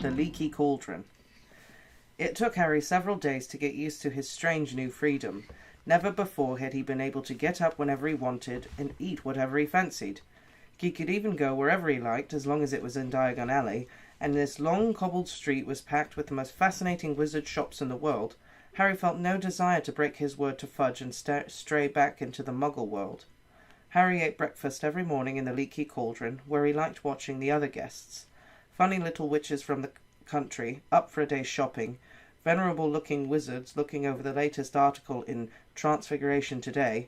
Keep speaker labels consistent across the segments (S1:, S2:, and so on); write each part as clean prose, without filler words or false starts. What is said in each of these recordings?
S1: the Leaky Cauldron. It took Harry several days to get used to his strange new freedom. Never before had he been able to get up whenever he wanted and eat whatever he fancied. He could even go wherever he liked, as long as it was in Diagon Alley, and this long cobbled street was packed with the most fascinating wizard shops in the world. Harry felt no desire to break his word to Fudge and stray back into the Muggle world. Harry ate breakfast every morning in the Leaky Cauldron, where he liked watching the other guests. Funny little witches from the country, up for a day's shopping, venerable-looking wizards looking over the latest article in Transfiguration Today,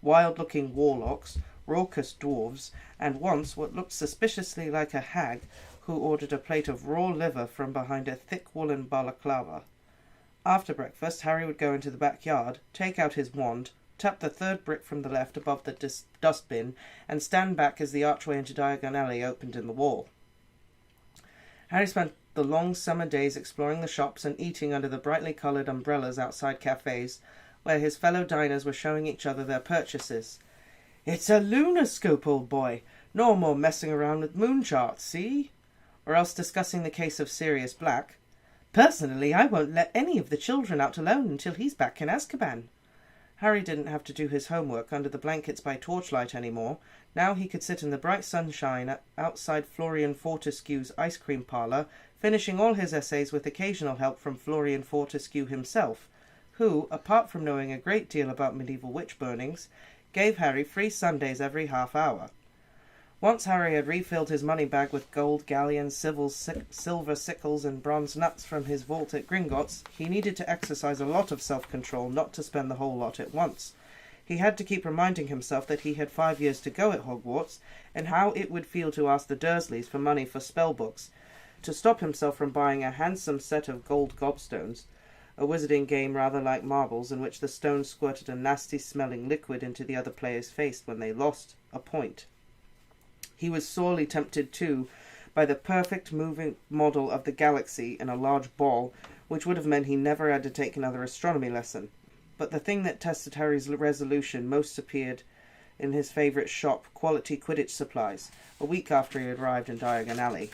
S1: wild-looking warlocks, raucous dwarves, and once what looked suspiciously like a hag who ordered a plate of raw liver from behind a thick woolen balaclava. After breakfast, Harry would go into the backyard, take out his wand, tap the third brick from the left above the dustbin, and stand back as the archway into Diagon Alley opened in the wall. Harry spent the long summer days exploring the shops and eating under the brightly coloured umbrellas outside cafes, where his fellow diners were showing each other their purchases. "It's a lunarscope, old boy. No more messing around with moon charts, see?" Or else discussing the case of Sirius Black. "Personally, I won't let any of the children out alone until he's back in Azkaban." Harry didn't have to do his homework under the blankets by torchlight any more. Now he could sit in the bright sunshine outside Florian Fortescue's ice cream parlour, finishing all his essays with occasional help from Florian Fortescue himself, who, apart from knowing a great deal about medieval witch burnings, gave Harry free Sundays every half hour. Once Harry had refilled his money bag with gold galleons, silver sickles, and bronze nuts from his vault at Gringotts, he needed to exercise a lot of self-control not to spend the whole lot at once. He had to keep reminding himself that he had 5 years to go at Hogwarts, and how it would feel to ask the Dursleys for money for spell books, to stop himself from buying a handsome set of gold gobstones, a wizarding game rather like marbles, in which the stones squirted a nasty-smelling liquid into the other player's face when they lost a point. He was sorely tempted, too, by the perfect moving model of the galaxy in a large ball, which would have meant he never had to take another astronomy lesson. But the thing that tested Harry's resolution most appeared in his favourite shop, Quality Quidditch Supplies, a week after he had arrived in Diagon Alley.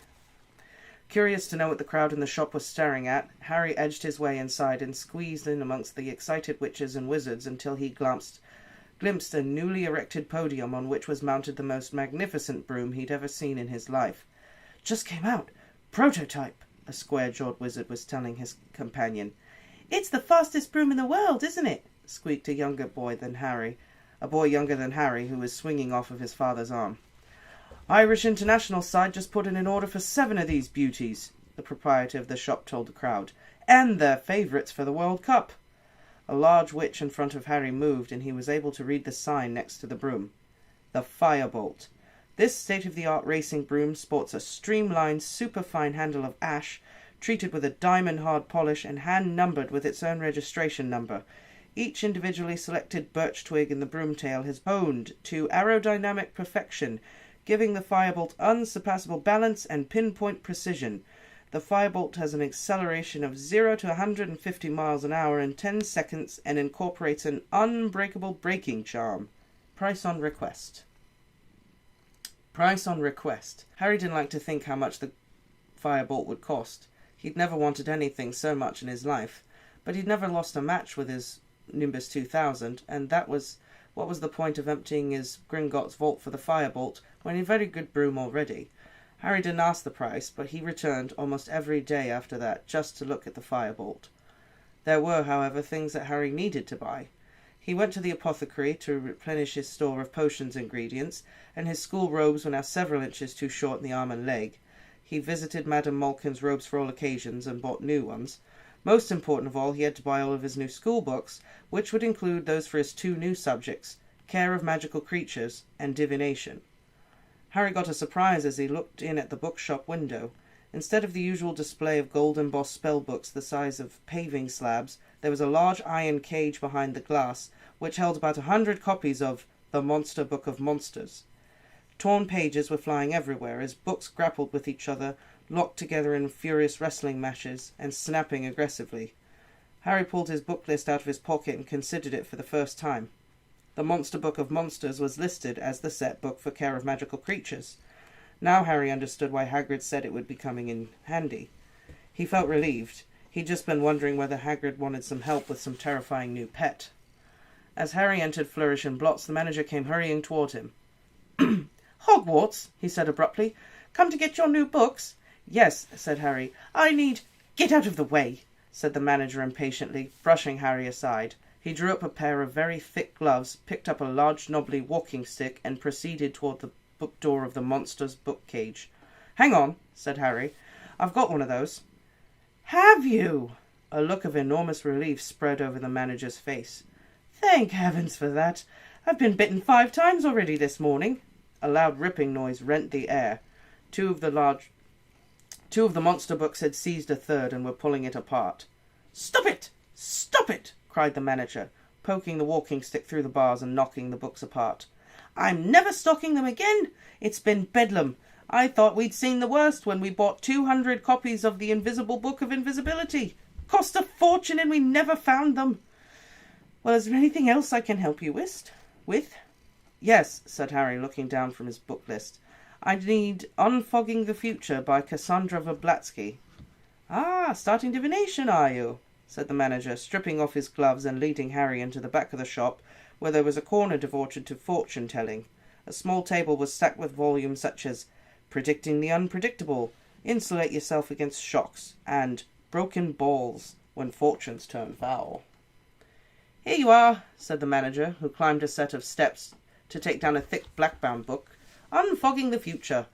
S1: Curious to know what the crowd in the shop was staring at, Harry edged his way inside and squeezed in amongst the excited witches and wizards until he glimpsed a newly erected podium on which was mounted the most magnificent broom he'd ever seen in his life. "Just came out. Prototype," a square-jawed wizard was telling his companion. "It's the fastest broom in the world, isn't it?" squeaked a boy younger than Harry, who was swinging off of his father's arm. "Irish International side just put in an order for 7 of these beauties," the proprietor of the shop told the crowd, "and they're favourites for the World Cup." A large witch in front of Harry moved, and he was able to read the sign next to the broom. The Firebolt. This state-of-the-art racing broom sports a streamlined, superfine handle of ash, treated with a diamond-hard polish and hand-numbered with its own registration number. Each individually selected birch twig in the broom tail has honed to aerodynamic perfection, giving the Firebolt unsurpassable balance and pinpoint precision. The Firebolt has an acceleration of 0 to 150 miles an hour in 10 seconds and incorporates an unbreakable braking charm. Price on request. Price on request. Harry didn't like to think how much the Firebolt would cost. He'd never wanted anything so much in his life, but he'd never lost a match with his Nimbus 2000, and what was the point of emptying his Gringotts vault for the Firebolt when he had a very good broom already? Harry didn't ask the price, but he returned almost every day after that, just to look at the Firebolt. There were, however, things that Harry needed to buy. He went to the apothecary to replenish his store of potions ingredients, and his school robes were now several inches too short in the arm and leg. He visited Madame Malkin's robes for all occasions and bought new ones. Most important of all, he had to buy all of his new school books, which would include those for his 2 new subjects, Care of Magical Creatures and Divination. Harry got a surprise as he looked in at the bookshop window. Instead of the usual display of gold-embossed spell books the size of paving slabs, there was a large iron cage behind the glass, which held about 100 copies of The Monster Book of Monsters. Torn pages were flying everywhere as books grappled with each other, locked together in furious wrestling matches, and snapping aggressively. Harry pulled his book list out of his pocket and considered it for the first time. The Monster Book of Monsters was listed as the set book for Care of Magical Creatures. Now Harry understood why Hagrid said it would be coming in handy. He felt relieved. He'd just been wondering whether Hagrid wanted some help with some terrifying new pet. As Harry entered Flourish and Blots, the manager came hurrying toward him. "Hogwarts," he said abruptly. "Come to get your new books?" "Yes," said Harry. "I need—" "Get out of the way," said the manager impatiently, brushing Harry aside. He drew up a pair of very thick gloves, picked up a large knobbly walking stick, and proceeded toward the book door of the monster's book cage. "Hang on," said Harry. "I've got one of those." "Have you?" A look of enormous relief spread over the manager's face. "Thank heavens for that. I've been bitten 5 times already this morning." A loud ripping noise rent the air. Two of the monster books had seized a third and were pulling it apart. "Stop it! Stop it!" cried the manager, poking the walking stick through the bars and knocking the books apart. "I'm never stocking them again. It's been bedlam. I thought we'd seen the worst when we bought 200 copies of the Invisible Book of Invisibility. Cost a fortune and we never found them. Well, is there anything else I can help you with? "Yes," said Harry, looking down from his book list. "I need Unfogging the Future by Cassandra Verblatsky." "Ah, starting divination, are you?" said the manager, stripping off his gloves and leading Harry into the back of the shop, where there was a corner devoted to fortune-telling. A small table was stacked with volumes such as Predicting the Unpredictable, Insulate Yourself Against Shocks, and Broken Balls, When Fortunes Turn Foul. "Here you are," said the manager, who climbed a set of steps to take down a thick black-bound book. "Unfogging the Future.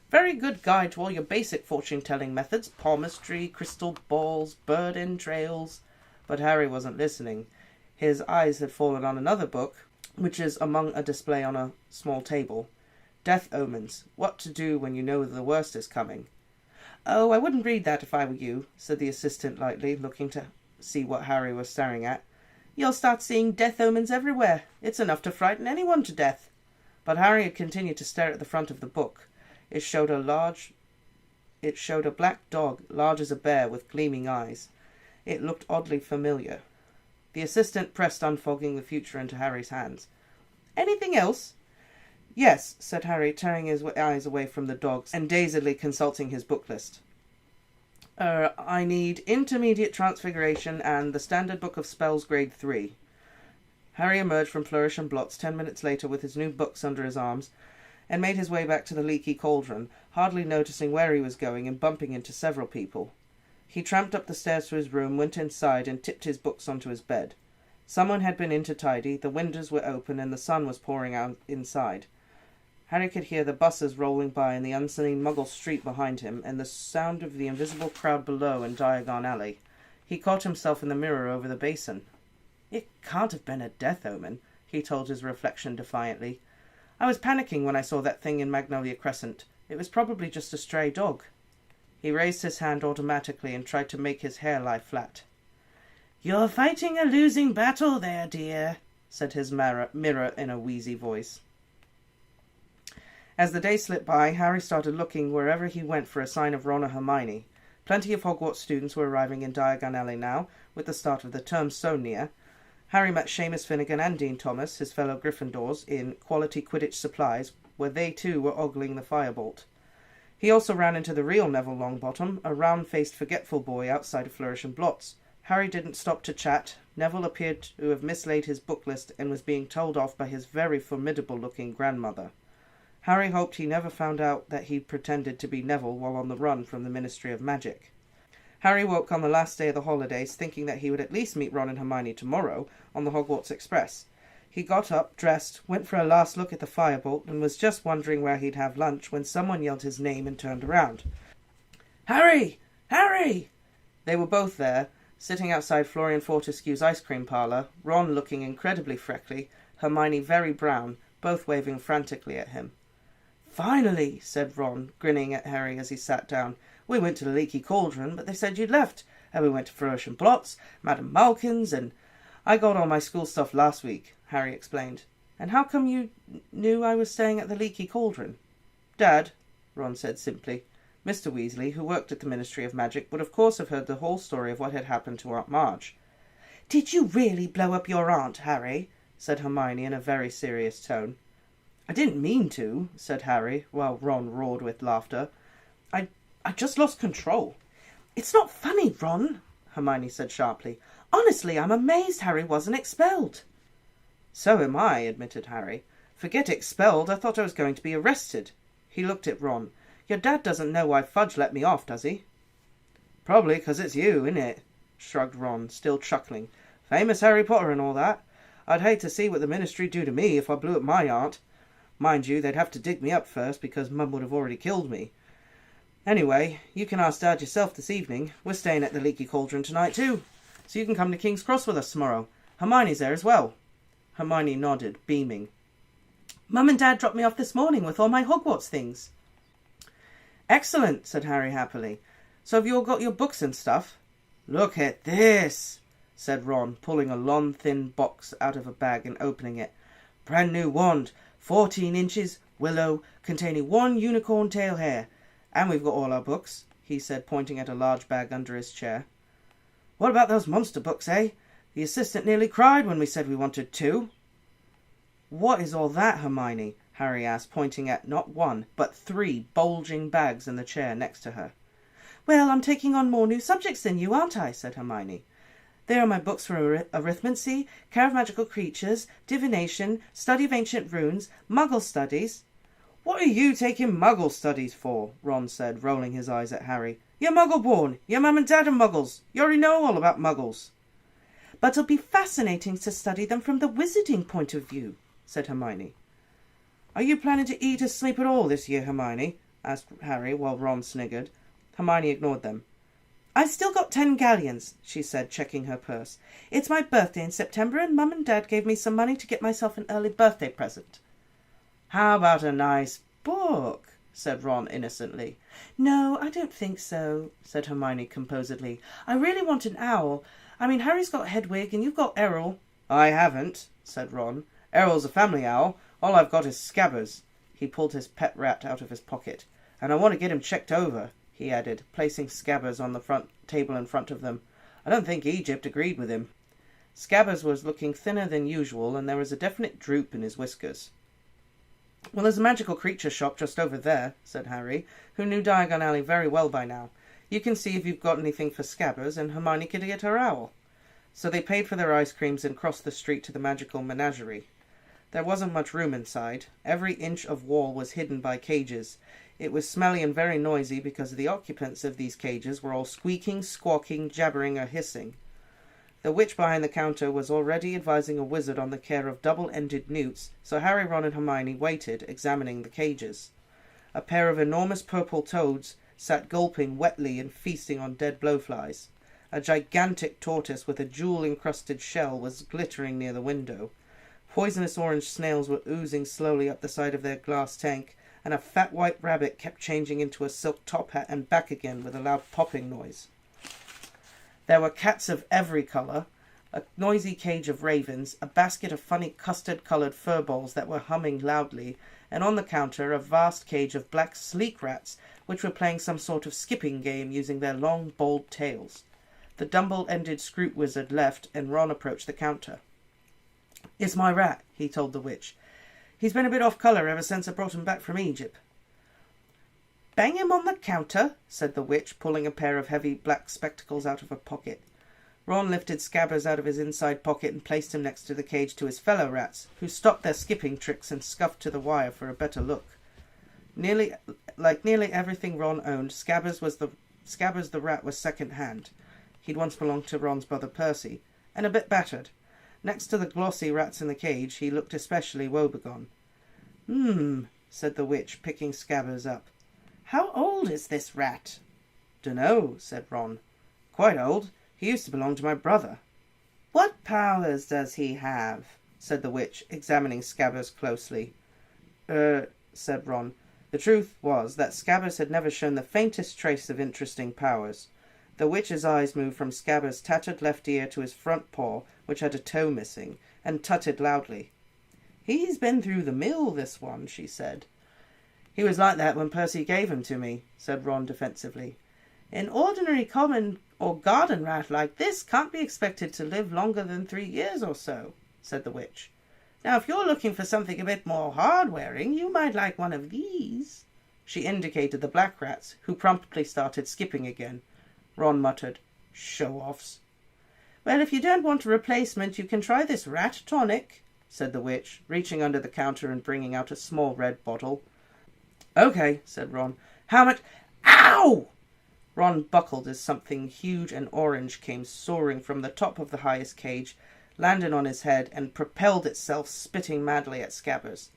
S1: Very good guide to all your basic fortune-telling methods, palmistry, crystal balls, bird entrails." But Harry wasn't listening. His eyes had fallen on another book, which is among a display on a small table. Death Omens. What to do when you know the worst is coming. "Oh, I wouldn't read that if I were you," said the assistant lightly, looking to see what Harry was staring at. "You'll start seeing death omens everywhere. It's enough to frighten anyone to death." But Harry had continued to stare at the front of the book. It showed a black dog, large as a bear, with gleaming eyes. It looked oddly familiar. The assistant pressed Unfogging the Future into Harry's hands. "Anything else?" "Yes," said Harry, turning his eyes away from the dogs and dazedly consulting his book list. "I need Intermediate Transfiguration and the Standard Book of Spells Grade 3. Harry emerged from Flourish and Blots 10 minutes later with his new books under his arms and made his way back to the Leaky Cauldron, hardly noticing where he was going and bumping into several people. He tramped up the stairs to his room, went inside and tipped his books onto his bed. Someone had been in to tidy, the windows were open and the sun was pouring out inside. Harry could hear the buses rolling by in the unseen Muggle street behind him and the sound of the invisible crowd below in Diagon Alley. He caught himself in the mirror over the basin. "It can't have been a death omen," he told his reflection defiantly. "I was panicking when I saw that thing in Magnolia Crescent. It was probably just a stray dog." He raised his hand automatically and tried to make his hair lie flat. "You're fighting a losing battle there, dear," said his mirror in a wheezy voice. As the day slipped by, Harry started looking wherever he went for a sign of Ron or Hermione. Plenty of Hogwarts students were arriving in Diagon Alley now, with the start of the term so near. Harry met Seamus Finnegan and Dean Thomas, his fellow Gryffindors, in Quality Quidditch Supplies, where they too were ogling the firebolt. He also ran into the real Neville Longbottom, a round-faced forgetful boy outside of Flourish and Blots. Harry didn't stop to chat. Neville appeared to have mislaid his book list and was being told off by his very formidable-looking grandmother. Harry hoped he never found out that he'd pretended to be Neville while on the run from the Ministry of Magic. Harry woke on the last day of the holidays thinking that he would at least meet Ron and Hermione tomorrow on the Hogwarts Express. He got up, dressed, went for a last look at the firebolt, and was just wondering where he'd have lunch when someone yelled his name and turned around. "Harry! Harry!" They were both there, sitting outside Florian Fortescue's ice cream parlour, Ron looking incredibly freckly, Hermione very brown, both waving frantically at him. "Finally," said Ron, grinning at Harry as he sat down. "We went to the Leaky Cauldron, but they said you'd left. And we went to Flourish and Blots, Madame Malkin's, and I got all my school stuff last week," Harry explained. "And how come you knew I was staying at the Leaky Cauldron?" "Dad," Ron said simply. Mr. Weasley, who worked at the Ministry of Magic, would of course have heard the whole story of what had happened to Aunt Marge. "Did you really blow up your aunt, Harry?" said Hermione in a very serious tone. "I didn't mean to," said Harry, while Ron roared with laughter. I just lost control. It's not funny, Ron, Hermione said sharply. Honestly, I'm amazed Harry wasn't expelled. So am I, admitted Harry. Forget expelled, I thought I was going to be arrested. He looked at Ron. Your dad doesn't know why Fudge let me off, does he? Probably 'cause it's you, innit? Shrugged Ron, still chuckling. Famous Harry Potter and all that. I'd hate to see what the Ministry do to me if I blew up my aunt. Mind you, they'd have to dig me up first because Mum would have already killed me. Anyway, you can ask Dad yourself this evening. We're staying at the Leaky Cauldron tonight too. So you can come to King's Cross with us tomorrow. Hermione's there as well. Hermione nodded, beaming. Mum and Dad dropped me off this morning with all my Hogwarts things. Excellent, said Harry happily. So have you all got your books and stuff? Look at this, said Ron, pulling a long, thin box out of a bag and opening it. Brand new wand, 14 inches, willow, containing 1 unicorn tail hair. And we've got all our books, he said, pointing at a large bag under his chair. What about those monster books, eh? The assistant nearly cried when we said we wanted 2. What is all that, Hermione? Harry asked, pointing at not 1, but 3 bulging bags in the chair next to her. Well, I'm taking on more new subjects than you, aren't I? Said Hermione. There are my books for arithmancy, care of magical creatures, divination, study of ancient runes, muggle studies. What are you taking muggle studies for? Ron said, rolling his eyes at Harry. You're muggle-born. Your mum and dad are muggles. You already know all about muggles. But it'll be fascinating to study them from the wizarding point of view, said Hermione. Are you planning to eat or sleep at all this year, Hermione? Asked Harry, while Ron sniggered. Hermione ignored them. I've still got 10 galleons, she said, checking her purse. It's my birthday in September, and Mum and Dad gave me some money to get myself an early birthday present. How about a nice book? Said Ron innocently. No, I don't think so, said Hermione composedly. I really want an owl. I mean, Harry's got Hedwig, and you've got Errol. I haven't, said Ron. Errol's a family owl. All I've got is Scabbers. He pulled his pet rat out of his pocket. And I want to get him checked over, he added, placing Scabbers on the front table in front of them. I don't think Egypt agreed with him. Scabbers was looking thinner than usual, and there was a definite droop in his whiskers. Well, there's a magical creature shop just over there, said Harry, who knew Diagon Alley very well by now. You can see if you've got anything for Scabbers, and Hermione can get her owl. So they paid for their ice creams and crossed the street to the magical menagerie. There wasn't much room inside. Every inch of wall was hidden by cages. It was smelly and very noisy because the occupants of these cages were all squeaking, squawking, jabbering, or hissing. The witch behind the counter was already advising a wizard on the care of double-ended newts, so Harry, Ron, and Hermione waited, examining the cages. A pair of enormous purple toads sat gulping wetly and feasting on dead blowflies. A gigantic tortoise with a jewel-encrusted shell was glittering near the window. Poisonous orange snails were oozing slowly up the side of their glass tank, and a fat white rabbit kept changing into a silk top hat and back again with a loud popping noise. There were cats of every colour, a noisy cage of ravens, a basket of funny custard-coloured fur balls that were humming loudly, and on the counter a vast cage of black sleek rats which were playing some sort of skipping game using their long, bold tails. The double-ended Scroot wizard left, and Ron approached the counter. It's my rat, he told the witch. He's been a bit off colour ever since I brought him back from Egypt. Bang him on the counter, said the witch, pulling a pair of heavy black spectacles out of her pocket. Ron lifted Scabbers out of his inside pocket and placed him next to the cage to his fellow rats, who stopped their skipping tricks and scuffed to the wire for a better look. Nearly everything Ron owned, Scabbers the rat was second-hand. He'd once belonged to Ron's brother Percy, and a bit battered. Next to the glossy rats in the cage, he looked especially woebegone. Said the witch, picking Scabbers up. How old is this rat? Dunno, said Ron. Quite old. He used to belong to my brother. What powers does he have? Said the witch, examining Scabbers closely. Said Ron. The truth was that Scabbers had never shown the faintest trace of interesting powers. The witch's eyes moved from Scabbers' tattered left ear to his front paw, which had a toe missing, and tutted loudly. He's been through the mill, this one, she said. He was like that when Percy gave him to me, said Ron defensively. An ordinary common or garden rat like this can't be expected to live longer than 3 years or so, said the witch. Now, if you're looking for something a bit more hard-wearing, you might like one of these. She indicated the black rats, who promptly started skipping again. Ron muttered. Show-offs. Well, if you don't want a replacement, you can try this rat tonic, said the witch, reaching under the counter and bringing out a small red bottle. Okay, said Ron. How much? Ow! Ron buckled as something huge and orange came soaring from the top of the highest cage, landed on his head, and propelled itself, spitting madly at Scabbers.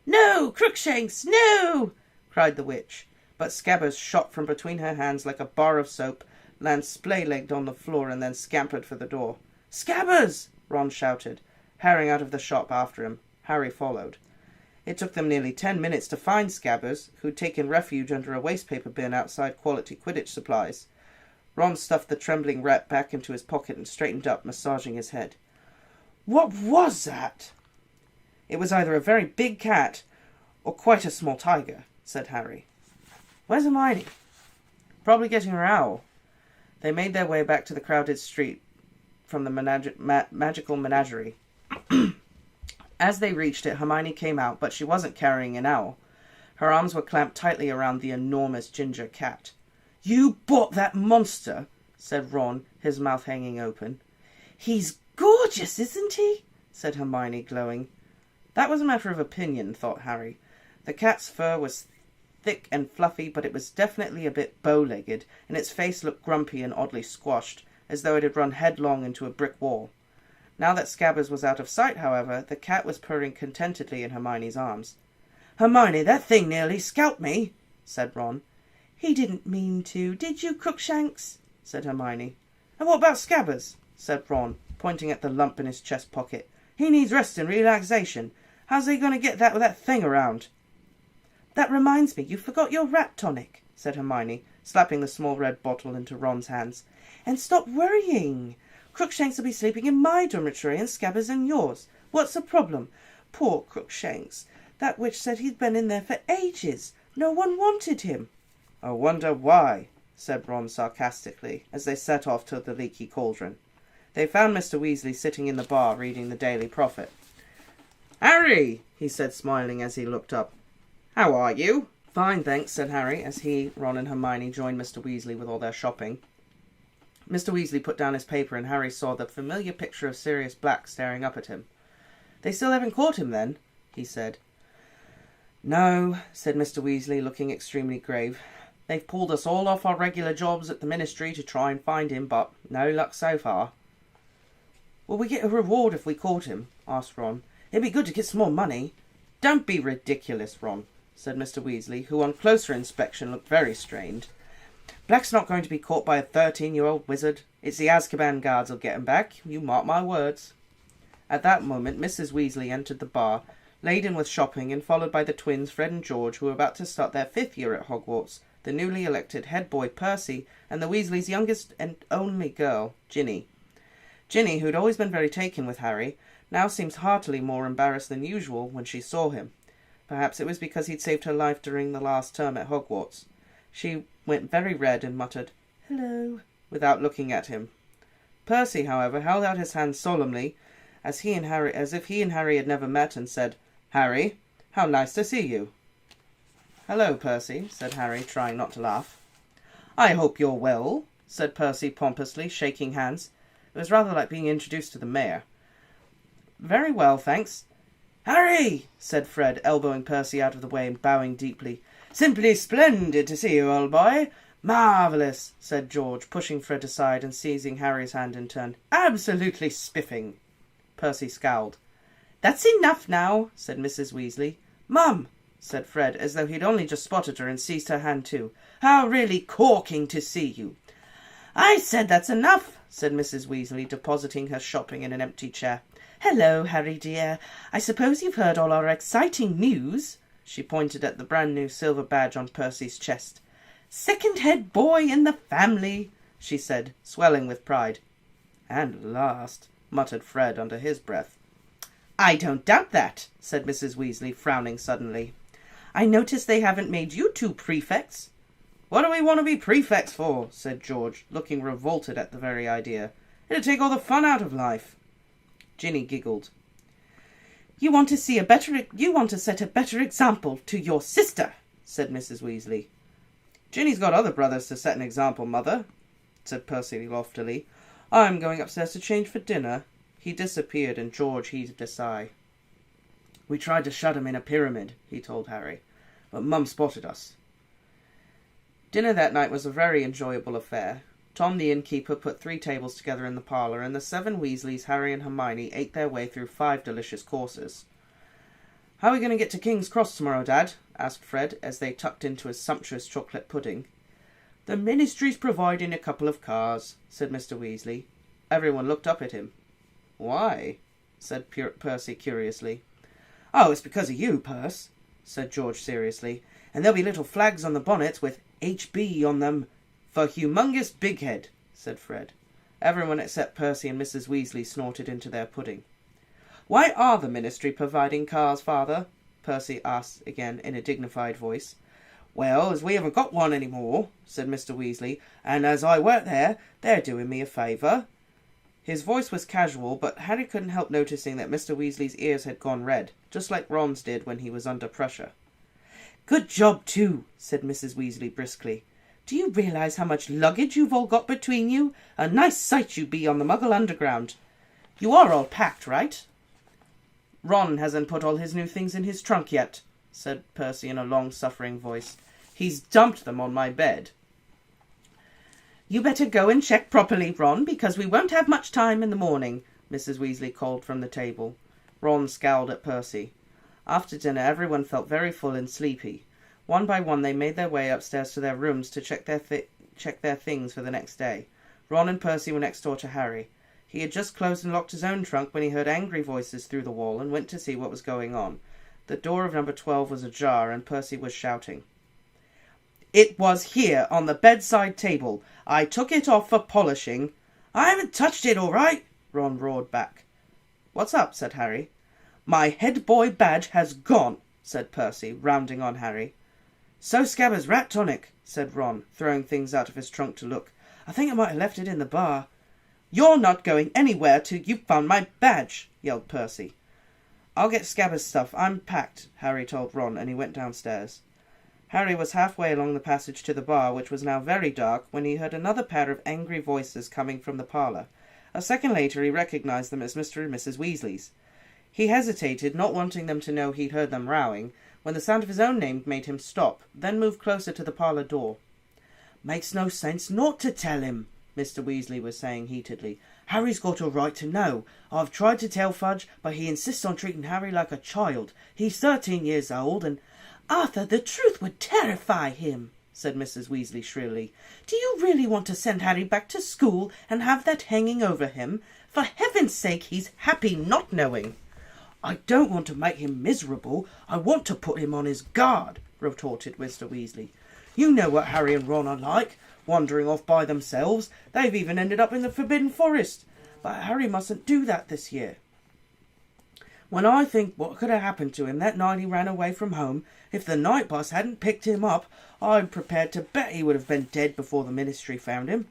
S1: No, Crookshanks, no! Cried the witch, but Scabbers shot from between her hands like a bar of soap, landed splay-legged on the floor, and then scampered for the door. Scabbers! Ron shouted, hurrying out of the shop after him. Harry followed. It took them nearly 10 minutes to find Scabbers, who'd taken refuge under a wastepaper bin outside Quality Quidditch Supplies. Ron stuffed the trembling rat back into his pocket and straightened up, massaging his head. What was that? It was either a very big cat or quite a small tiger, said Harry. Where's Hermione? Probably getting her owl. They made their way back to the crowded street from the magical menagerie. As they reached it, Hermione came out, but she wasn't carrying an owl. Her arms were clamped tightly around the enormous ginger cat. You bought that monster, said Ron, his mouth hanging open. He's gorgeous, isn't he? Said Hermione, glowing. That was a matter of opinion, thought Harry. The cat's fur was thick and fluffy, but it was definitely a bit bow-legged, and its face looked grumpy and oddly squashed, as though it had run headlong into a brick wall. Now that Scabbers was out of sight, however, the cat was purring contentedly in Hermione's arms. Hermione, that thing nearly scalped me, said Ron. He didn't mean to, did you, Crookshanks? Said Hermione. And what about Scabbers? Said Ron, pointing at the lump in his chest pocket. He needs rest and relaxation. How's he going to get that with that thing around? That reminds me, you forgot your rat tonic, said Hermione, slapping the small red bottle into Ron's hands. And stop worrying. Crookshanks will be sleeping in my dormitory and Scabbers in yours. What's the problem? Poor Crookshanks. That witch said he'd been in there for ages. No one wanted him. I wonder why, said Ron sarcastically, as they set off to the Leaky Cauldron. They found Mr. Weasley sitting in the bar reading the Daily Prophet. Harry, he said, smiling as he looked up. How are you? Fine, thanks, said Harry, as he, Ron and Hermione joined Mr. Weasley with all their shopping. Mr. Weasley put down his paper and Harry saw the familiar picture of Sirius Black staring up at him. They still haven't caught him, then? He said. No, said Mr. Weasley, looking extremely grave. They've pulled us all off our regular jobs at the Ministry to try and find him, but no luck so far. Will we get a reward if we caught him? Asked Ron. It'd be good to get some more money. Don't be ridiculous, Ron, said Mr. Weasley, who on closer inspection looked very strained. Black's not going to be caught by a 13-year-old wizard. It's the Azkaban guards will get him back. You mark my words. At that moment, Mrs. Weasley entered the bar, laden with shopping and followed by the twins Fred and George, who were about to start their 5th year at Hogwarts, the newly elected head boy Percy, and the Weasleys' youngest and only girl, Ginny. Ginny, who'd always been very taken with Harry, now seemed heartily more embarrassed than usual when she saw him. Perhaps it was because he'd saved her life during the last term at Hogwarts. She went very red and muttered, "Hello," without looking at him. Percy, however, held out his hand solemnly, as if he and Harry had never met, and said, "Harry, how nice to see you." "Hello, Percy," said Harry, trying not to laugh. "I hope you're well," said Percy pompously, shaking hands. It was rather like being introduced to the mayor. "Very well, thanks." "Harry," said Fred, elbowing Percy out of the way and bowing deeply. "Simply splendid to see you, old boy." "Marvellous," said George, pushing Fred aside and seizing Harry's hand in turn. "Absolutely spiffing." Percy scowled. "That's enough now," said Mrs. Weasley. "Mum," said Fred, as though he'd only just spotted her and seized her hand too. "How really corking to see you." "I said that's enough," said Mrs. Weasley, depositing her shopping in an empty chair. "Hello, Harry dear. I suppose you've heard all our exciting news." She pointed at the brand-new silver badge on Percy's chest. "Second head boy in the family," she said, swelling with pride. "And last," muttered Fred under his breath. "I don't doubt that," said Mrs. Weasley, frowning suddenly. "I notice they haven't made you two prefects." "What do we want to be prefects for?" said George, looking revolted at the very idea. "It'd take all the fun out of life." Ginny giggled. You want to set a better example to your sister," said Mrs. Weasley. "Ginny's got other brothers to set an example, Mother." said Percy loftily. "I'm going upstairs to change for dinner." He disappeared, and George heaved a sigh. "We tried to shut him in a pyramid," he told Harry, "but Mum spotted us." Dinner that night was a very enjoyable affair. Tom the innkeeper put 3 tables together in the parlour, and the 7 Weasleys, Harry and Hermione, ate their way through 5 delicious courses. "How are we going to get to King's Cross tomorrow, Dad?" asked Fred, as they tucked into his sumptuous chocolate pudding. "The Ministry's providing a couple of cars," said Mr. Weasley. Everyone looked up at him. "Why?" said Percy curiously. "Oh, it's because of you, Perce," said George seriously. "And there'll be little flags on the bonnets with HB on them. For Humongous Bighead," said Fred. Everyone except Percy and Mrs. Weasley snorted into their pudding. "Why are the Ministry providing cars, Father?" Percy asked again in a dignified voice. "Well, as we haven't got one any more," said Mr. Weasley, "and as I work there, they're doing me a favour." His voice was casual, but Harry couldn't help noticing that Mr. Weasley's ears had gone red, just like Ron's did when he was under pressure. "Good job, too," said Mrs. Weasley briskly. "Do you realise how much luggage you've all got between you? A nice sight you'd be on the Muggle Underground. You are all packed, right?" "Ron hasn't put all his new things in his trunk yet," said Percy in a long-suffering voice. "He's dumped them on my bed." "You better go and check properly, Ron, because we won't have much time in the morning," Mrs. Weasley called from the table. Ron scowled at Percy. After dinner, everyone felt very full and sleepy. One by one, they made their way upstairs to their rooms to check their things for the next day. Ron and Percy were next door to Harry. He had just closed and locked his own trunk when he heard angry voices through the wall and went to see what was going on. The door of number 12 was ajar, and Percy was shouting. "It was here, on the bedside table. I took it off for polishing." "I haven't touched it, all right," Ron roared back. "What's up?" said Harry. "My head boy badge has gone," said Percy, rounding on Harry. "So Scabbers rat tonic," said Ron, throwing things out of his trunk to look. "I think I might have left it in the bar." "You're not going anywhere till you've found my badge," yelled Percy. "I'll get Scabbers' stuff. I'm packed," Harry told Ron, and he went downstairs. Harry was halfway along the passage to the bar, which was now very dark, when he heard another pair of angry voices coming from the parlour. A second later he recognised them as Mr. and Mrs. Weasley's. He hesitated, not wanting them to know he'd heard them rowing, when the sound of his own name made him stop, then moved closer to the parlour door. "Makes no sense not to tell him," Mr. Weasley was saying heatedly. "Harry's got a right to know. I've tried to tell Fudge, but he insists on treating Harry like a child. He's 13 years old, and—" "Arthur, the truth would terrify him," said Mrs. Weasley shrilly. "Do you really want to send Harry back to school and have that hanging over him? For heaven's sake, he's happy not knowing." "I don't want to make him miserable. I want to put him on his guard," retorted Mr. Weasley. "You know what Harry and Ron are like, wandering off by themselves. They've even ended up in the Forbidden Forest. But Harry mustn't do that this year. When I think what could have happened to him that night he ran away from home, if the night bus hadn't picked him up, I'm prepared to bet he would have been dead before the Ministry found him."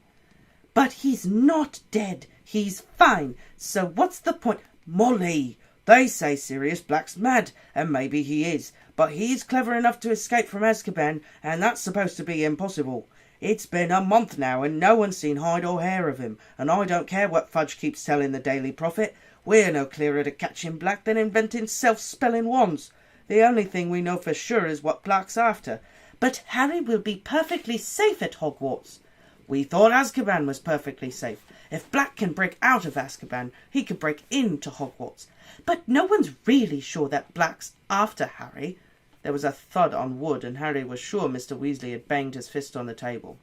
S1: "But he's not dead. He's fine. So what's the point—" "Molly! They say Sirius Black's mad, and maybe he is, but he's clever enough to escape from Azkaban, and that's supposed to be impossible. It's been a month now, and no one's seen hide or hair of him, and I don't care what Fudge keeps telling the Daily Prophet. We're no clearer to catching Black than inventing self-spelling wands. The only thing we know for sure is what Black's after." "But Harry will be perfectly safe at Hogwarts." "We thought Azkaban was perfectly safe. If Black can break out of Azkaban, he could break into Hogwarts." "But no one's really sure that Black's after Harry." There was a thud on wood, and Harry was sure Mr. Weasley had banged his fist on the table.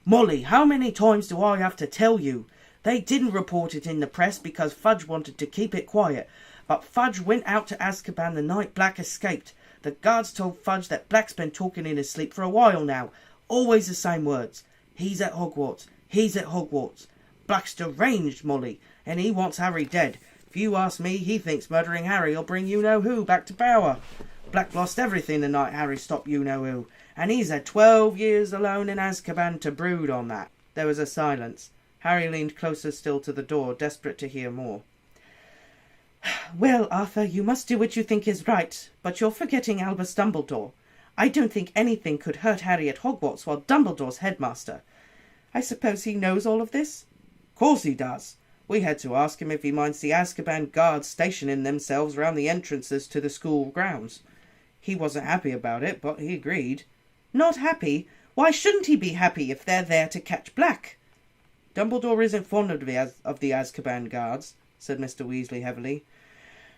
S1: "Molly, how many times do I have to tell you? They didn't report it in the press because Fudge wanted to keep it quiet. But Fudge went out to Azkaban the night Black escaped. The guards told Fudge that Black's been talking in his sleep for a while now. Always the same words. He's at Hogwarts. He's at Hogwarts. Black's deranged, Molly, and he wants Harry dead. If you ask me, he thinks murdering Harry'll bring you-know-who back to power. Black lost everything the night Harry stopped you-know-who, and he's had 12 years alone in Azkaban to brood on that." There was a silence. Harry leaned closer still to the door, desperate to hear more. "Well, Arthur, you must do what you think is right, but you're forgetting Albus Dumbledore. I don't think anything could hurt Harry at Hogwarts while Dumbledore's headmaster. I suppose he knows all of this? Course he does. We had to ask him if he minds the Azkaban guards stationing themselves round the entrances to the school grounds. He wasn't happy about it, but he agreed. Not happy? Why shouldn't he be happy if they're there to catch Black? Dumbledore isn't fond of the Azkaban guards, said Mr. Weasley heavily.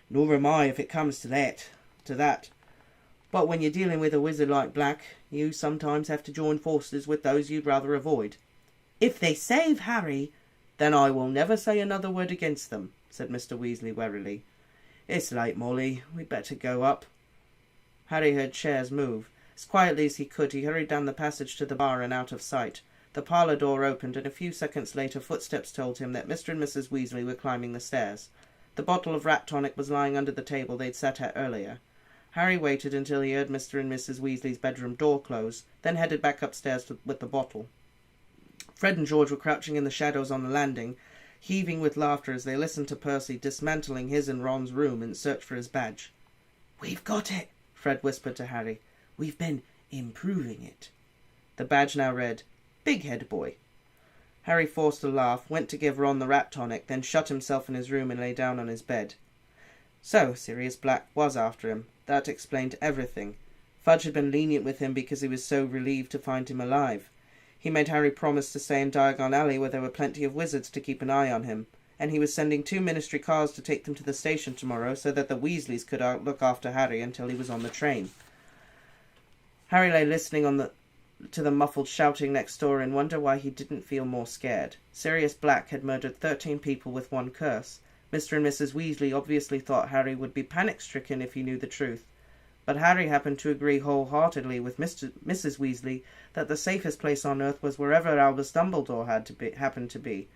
S1: Nor am I if it comes to that. But when you're dealing with a wizard like Black, you sometimes have to join forces with those you'd rather avoid. If they save Harry, then I will never say another word against them, said Mr. Weasley wearily. It's late, Molly. We'd better go up. Harry heard chairs move. As quietly as he could, he hurried down the passage to the bar and out of sight. The parlour door opened, and a few seconds later footsteps told him that Mr. and Mrs. Weasley were climbing the stairs. The bottle of rat tonic was lying under the table they'd sat at earlier. Harry waited until he heard Mr. and Mrs. Weasley's bedroom door close, then headed back upstairs with the bottle. Fred and George were crouching in the shadows on the landing, heaving with laughter as they listened to Percy dismantling his and Ron's room in search for his badge. "We've got it," Fred whispered to Harry. "We've been improving it." The badge now read, Big Head Boy. Harry forced a laugh, went to give Ron the rat tonic, then shut himself in his room and lay down on his bed. So Sirius Black was after him. That explained everything. Fudge had been lenient with him because he was so relieved to find him alive. He made Harry promise to stay in Diagon Alley where there were plenty of wizards to keep an eye on him, and he was sending 2 ministry cars to take them to the station tomorrow so that the Weasleys could look after Harry until he was on the train. Harry lay listening to the muffled shouting next door and wondered why he didn't feel more scared. Sirius Black had murdered 13 people with one curse. Mr. and Mrs. Weasley obviously thought Harry would be panic-stricken if he knew the truth. But Harry happened to agree wholeheartedly with Mrs. Weasley that the safest place on Earth was wherever Albus Dumbledore happened to be.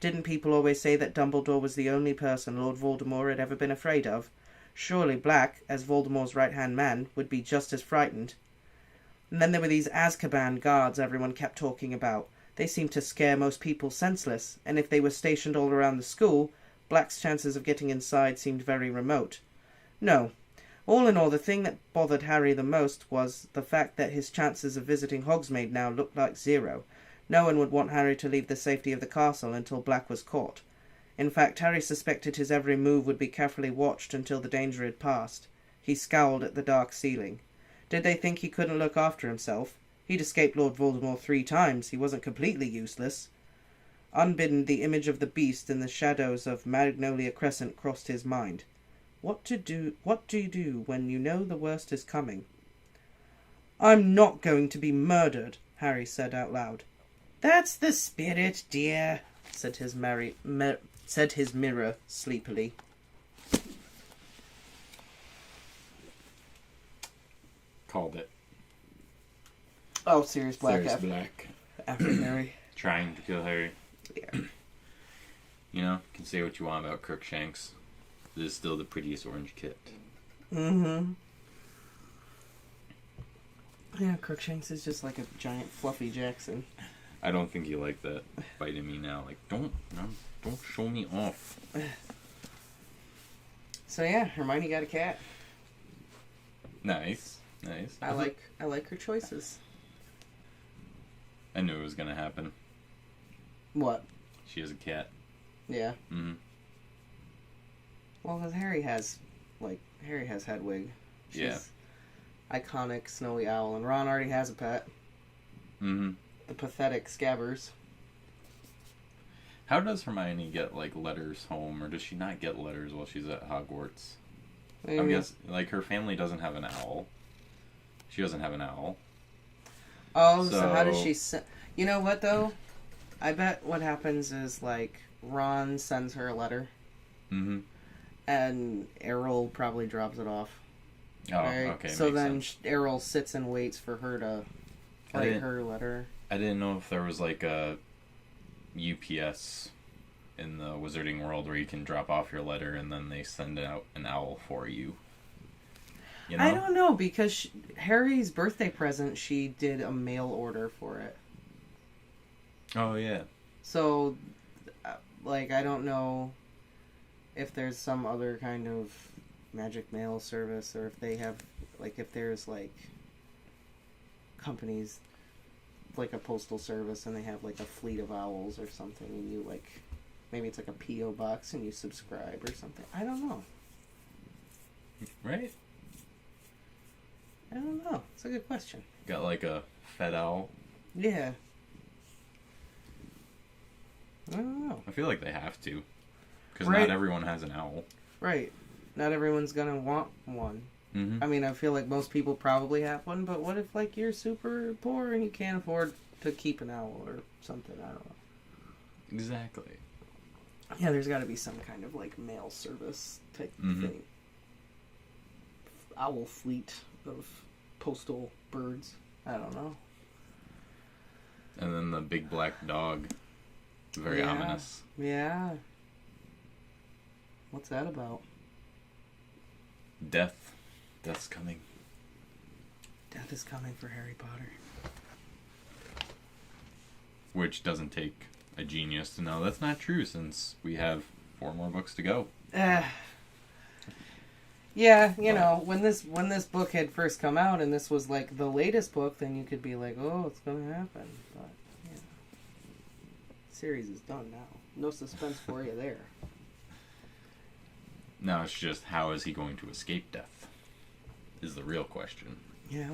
S1: Didn't people always say that Dumbledore was the only person Lord Voldemort had ever been afraid of? Surely Black, as Voldemort's right-hand man, would be just as frightened. And then there were these Azkaban guards everyone kept talking about. They seemed to scare most people senseless, and if they were stationed all around the school, Black's chances of getting inside seemed very remote. No. All in all, the thing that bothered Harry the most was the fact that his chances of visiting Hogsmeade now looked like 0. No one would want Harry to leave the safety of the castle until Black was caught. In fact, Harry suspected his every move would be carefully watched until the danger had passed. He scowled at the dark ceiling. Did they think he couldn't look after himself? He'd escaped Lord Voldemort 3 times. He wasn't completely useless. Unbidden, the image of the beast in the shadows of Magnolia Crescent crossed his mind. What do you do when you know the worst is coming? "I'm not going to be murdered," Harry said out loud. "That's the spirit, dear," said his mirror sleepily.
S2: Called it.
S1: Oh, Sirius Black.
S2: Sirius Black.
S1: After Harry.
S2: Trying to kill Harry.
S1: Yeah.
S2: You know, you can say what you want about Crookshanks. This is still the prettiest orange kit.
S1: Mm-hmm. Yeah, Crookshanks is just like a giant fluffy Jackson.
S2: I don't think you like that biting me now. Like, don't show me off.
S1: So yeah, Hermione got a cat.
S2: Nice.
S1: I like her choices.
S2: I knew it was gonna happen.
S1: What?
S2: She has a cat.
S1: Yeah.
S2: Mm-hmm.
S1: Well, because Harry has Hedwig. She's iconic snowy owl, and Ron already has a pet. Mm-hmm. The pathetic Scabbers.
S2: How does Hermione get, like, letters home, or does she not get letters while she's at Hogwarts? I guess, like, her family doesn't have an owl. She doesn't have an owl.
S1: Oh, so how does she send... You know what, though? I bet what happens is, like, Ron sends her a letter. Mm-hmm. And Errol probably drops it off.
S2: Oh, right? Okay.
S1: So then Errol sits and waits for her to write her letter.
S2: I didn't know if there was, like, a UPS in the Wizarding World where you can drop off your letter and then they send out an owl for you. You know?
S1: I don't know, because Harry's birthday present, she did a mail order for it.
S2: Oh, yeah.
S1: So, like, I don't know if there's some other kind of magic mail service, or if they have, like, if there's, like, companies, like a postal service and they have like a fleet of owls or something, and you like, maybe it's like a P.O. box and you subscribe or something. I don't know.
S2: Right?
S1: I don't know. It's a good question.
S2: Got like a fed owl.
S1: Yeah. I don't know.
S2: I feel like they have to. Because
S1: Right.
S2: not everyone has an owl.
S1: Right. Not everyone's gonna want one.
S2: Mm-hmm.
S1: I mean, I feel like most people probably have one, but what if, like, you're super poor and you can't afford to keep an owl or something? I don't know.
S2: Exactly.
S1: Yeah, there's got to be some kind of, like, mail service type
S2: Mhm.
S1: thing. Owl fleet of postal birds. I don't know.
S2: And then the big black dog. Very
S1: Yeah.
S2: ominous.
S1: Yeah. What's that about?
S2: Death. Death's coming.
S1: Death is coming for Harry Potter.
S2: Which doesn't take a genius to know that's not true, since we have 4 more books to go.
S1: Yeah, you know, when this book had first come out and this was like the latest book, then you could be like, oh, it's gonna happen. But yeah, the series is done now. No suspense for you there.
S2: Now it's just, how is he going to escape death? Is the real question.
S1: Yeah,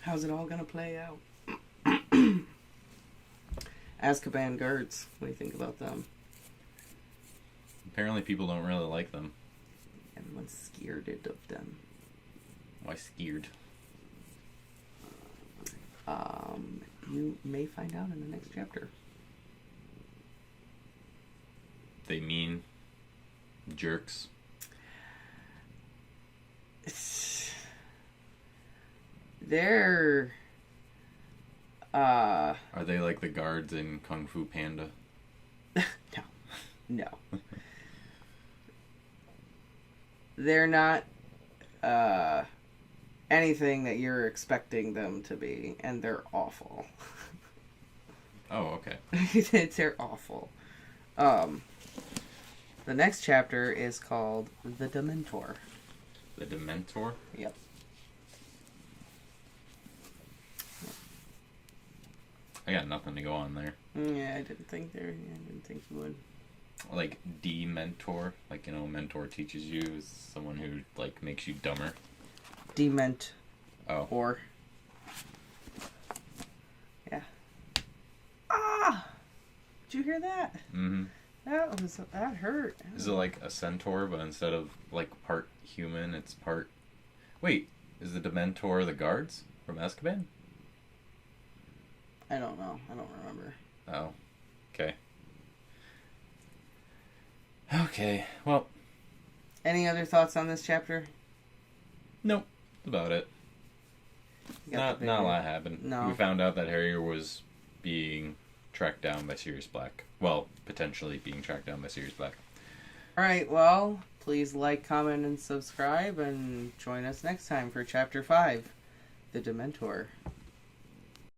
S1: how's it all gonna play out? Azkaban guards. What do you think about them?
S2: Apparently people don't really like them.
S1: Everyone's scared of them.
S2: Why scared?
S1: You may find out in the next chapter.
S2: They mean jerks.
S1: They're
S2: Are they like the guards in Kung Fu Panda?
S1: no. They're not anything that you're expecting them to be, and they're awful.
S2: Oh, okay.
S1: They're awful. The next chapter is called The Dementor.
S2: The Dementor?
S1: Yep.
S2: I got nothing to go on there.
S1: Yeah, I didn't think you would.
S2: Like Dementor, like, you know, mentor teaches you is someone who like makes you dumber.
S1: Dement.
S2: Oh.
S1: Or. Yeah. Ah! Did you hear that?
S2: Mm-hmm.
S1: That hurt.
S2: Is it like a centaur, but instead of like part human, it's part... Wait, is the Dementor the guards from Azkaban?
S1: I don't know. I don't remember.
S2: Oh. Okay. Okay, well...
S1: Any other thoughts on this chapter?
S2: Nope. That's about it. Not a lot happened.
S1: No.
S2: We found out that Harry was being tracked down by Sirius Black. Well, potentially being tracked down by Sirius Black.
S1: Alright, well, please like, comment, and subscribe, and join us next time for Chapter 5, The Dementor.